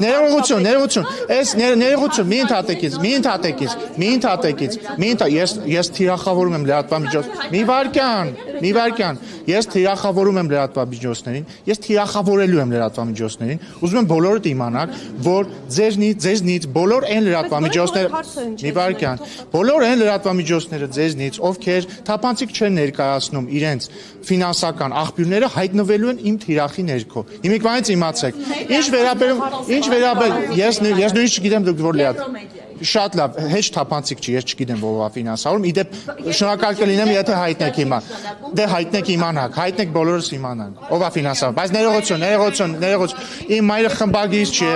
Ներողություն, մի ընդհատեկից, ես թիրախավորում եմ լրատվամիջոցներին, մի վարքյան, ես թիրախավորում եմ լրատվամիջոցներին, ես թիրախավորելու եմ լրատվամիջոցներին, ուզում եմ բոլորդ իմանաք, որ ձեզնից բոլոր այն լրատվամիջոցները ձեզնից, ովքեր թափանցիկ չեն ներկայացնում իրենց ֆինանսական աղբյուրները, հայտնվելու են իմ թիրախի ներքո։ Հիմիկվանից իմացեք, ինչ վերաբերում, ես նույնիսկ չգիտեմ դուք որ լիատ։ Շատ լավ, հեչ թափանցիկ չի, ես չգիտեմ ով է ֆինանսավորում, իդեպ շնորհակալ կլինեմ, եթե հայտնեք հիմա։ Դե հայտնեք իմանաք, հայտնեք բոլորս իմանանք, ով է ֆինանսավորում, բայց ներողություն, իմ մայրը խմբագիր չի,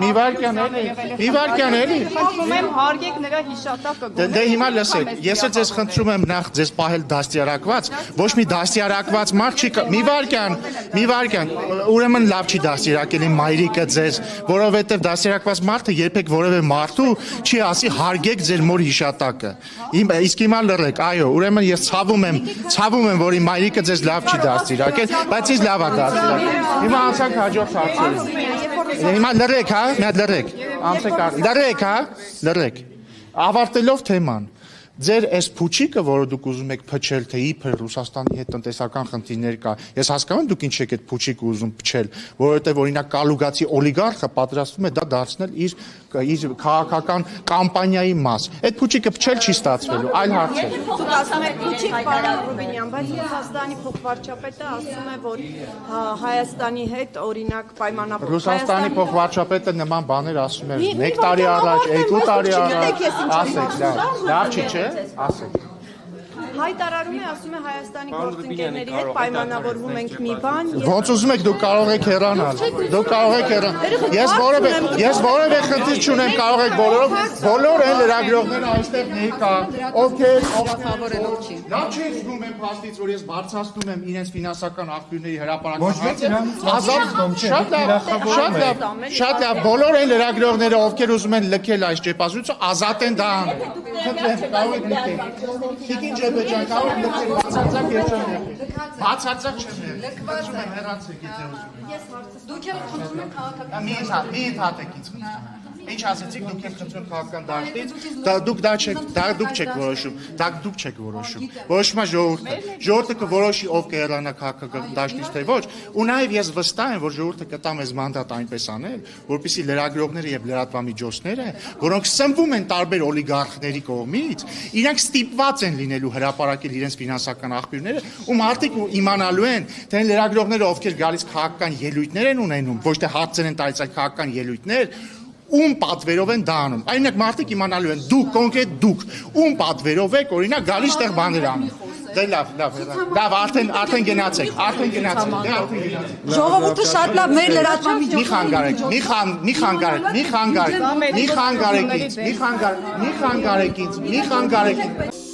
մի վարքյան էլի։ Խնդրում եմ հարգեք նրա հիշատակը։ Դե հիմա լսեք, ես ձեզ խնդրում եմ նախ ձեզ պահել դաստիարակված, ոչ մի դաստիարակված մարդ չի, մի վարքյան, ուրեմն լավ չի դաստիարակել իմ մայրիկը ձեզ, որովհետև դաստիարակված մարդը երբեք որևէ մարդու չի ասի հարգեք ձեր մոր հիշատակը։ Իսկ հիմա լռեք, այո, ուրեմն ես ցավում եմ, որ իմ մայրիկը ձեզ լավ չի դաստիարակել, բայց ինձ լավ է դաստիարակել։ Հիմա անցանք հաջորդ հարցերին։ Հիմա լռեք, հա, մի հատ լռեք։ Ավարտելով թեման, ձեր այս փուչիկը, որը դուք ուզում եք փչել, թե իբր Ռուսաստանի հետ տնտեսական խնդիրներ կա, ես հասկանում եմ դուք ինչ եք այդ փուչիկը ուզում փչել, որովհետև օրինակ կալուգացի օլիգարխը պատրաստվում է դա դարձնել իր քաղաքական կամպանիայի մաս։ Այդ փուչիկը փչել չի ստացվելու, այլ հարց է։ Դուք ասում եք փուչիկ, պարոն Ռուբինյան, բայց Ռուսաստանի փոխվարչապետը ասում է, որ Հայաստանի հետ օրինակ պայմանավորված։ Ռուսաստանի փոխվարչապետը նման բաներ ասում էր 1 տարի առաջ, 2 տարի առաջ, ասեք, լավ չի, չէ։ Ասեք։ Հայտարարում է, ասում է Հայաստանի գործընկերների հետ պայմանավորվում ենք մի բան։ Ոնց ուզում եք դուք կարող եք հեռանալ։ Ես որևէ խնդիր չունեմ, կարող եք բոլոր այն լրագրողները այստեղ ներկա, ովքեր լավ չի զգում են փաստից, որ ես բարձրացնում եմ իրենց ֆինանսական աղբյուրների հրապարակման հարցը։ Շատ լավ, բոլոր այն լրագրողները, ովքեր ուզում են լքել այս ճեպազրույցը, ազատ են դա անել։ Խնդրեմ, կարող եք լքել։ Տիկին Ջեբեջան, կարող եք լքել բացարձակ ես չեմ լքել։ Բացարձակ չեմ լքել։ Խնդրում եմ հեռացեք, եթե ուզում եք։ Դուք եք խնդրում եք քաղաքական։ Մի ընդհատեկից։ Ինչ ասեցիք, դուք եք խնդրում քաղաքական դաշտից, դուք չեք որոշում, որոշումա ժողովուրդը։ Ժողովուրդը կորոշի ով կհեռանա քաղաքական դաշտից թե ոչ, ու նաև ես վստահ եմ, որ ժողովուրդը կտա մեզ մանդատ այնպես անել, որպեսզի լրագրողները եւ լրատվամիջոցները, որոնք սնվում են տարբեր օլիգարխների կողմից, իրանք ստիպված են լինելու հրապարակել իրենց ֆինանսական աղբյուրները, ու մարդիկ իմանալու են, թե այն լրագրողները, ովքեր գալիս քաղաքական ելույթներ են ունենում, ոչ թե հարցեր են տալիս այլ քաղաքական ելույթներ, ում պատվերով են դա անում։ Այնինք մարդիկ իմանալու են, դուք, կոնկրետ դուք, ում պատվերով եք, օրինակ գալիս տեղ բաներ անում։ Դե լավ, արդեն գնացեք։ Ժողովուրդը շատ լավ մեր լրատվամիջոցները։ Մի խանգարեք ինձ։